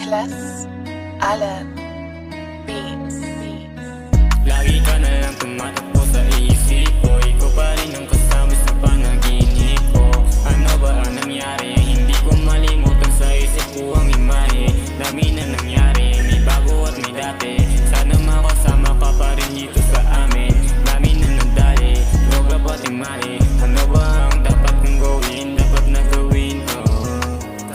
Nicholas Allen Beats. Lagi ka na lang tumatakbo sa isip ko, ikaw pa rin ang kasama sa panaginip ko. Ano ba ang nangyari? Hindi ko malimutan sa isip ko ang imahe. Dami na nangyari, may bago at may dati. Sana makasama ka pa rin dito sa amin. Dami na nadali, droga pati mali. Ano ba ang dapat kong gawin? Dapat na gawin ko,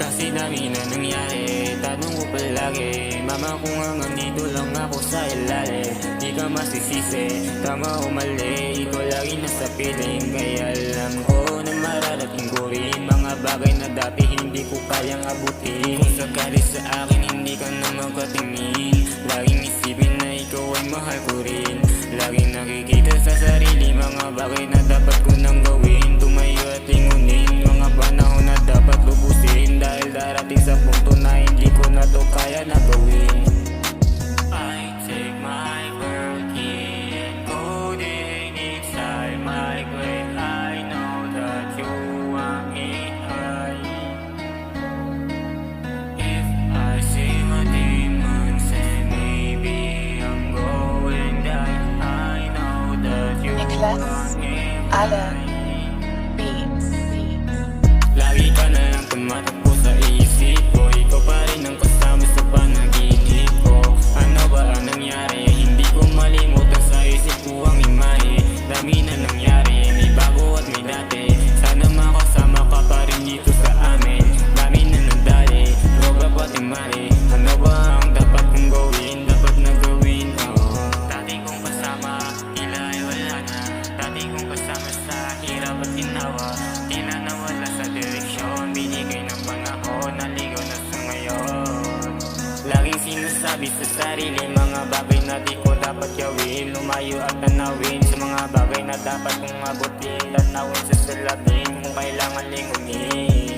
kasi dami na nangyari. Tanong ko palagi, mama ko nga nandito lang ako sa ilalim. Di ka masisisi, tama o mali, ikaw lagi nasa piling. Kaya alam ko na mararating ko rin mga bagay na dati hindi ko kayang abutin. Kung sakali sa akin hindi ka na magkatingin, laging isipin na ikaw ay mahal ko rin. Laging nakikita sa sarili mga bagay na dapat ko nang gawin. Tumayo at lingunin mga panahon na dapat lubusin, dahil darating sa punto na hindi ko na to kaya na gawin. I take my world key and code it inside my grave. I know that you want me high. If I see my demons and maybe I'm going die, I know that you Nicholas want me Allen high. Beats. Lagi ka na lang tumatakbo sa isip ko, ikaw pa rin ang kasama sa panaginip ko. Ano ba ang nangyari? Hindi ko malimutan sa isip ko ang imahe. Dami na nangyari, may bago at may dati. Sana makasama ka pa rin dito sa amin. Dami na nadali, droga pati mali. Ano ba ang dapat kong gawin? Dapat na gawin ko. Dati kong kasama, tila ay wala na. Dati kong kasama sa hirap at ginawa, tila nawala sa direksyon. Binigay ng panahon, naligaw na sa ngayon. Laging sinasabi sa sarili mga bagay na di ko dapat gawin. Lumayo at tanawin sa mga bagay na dapat kong abutin. Tanawin sa salamin kung kailangan lingunin.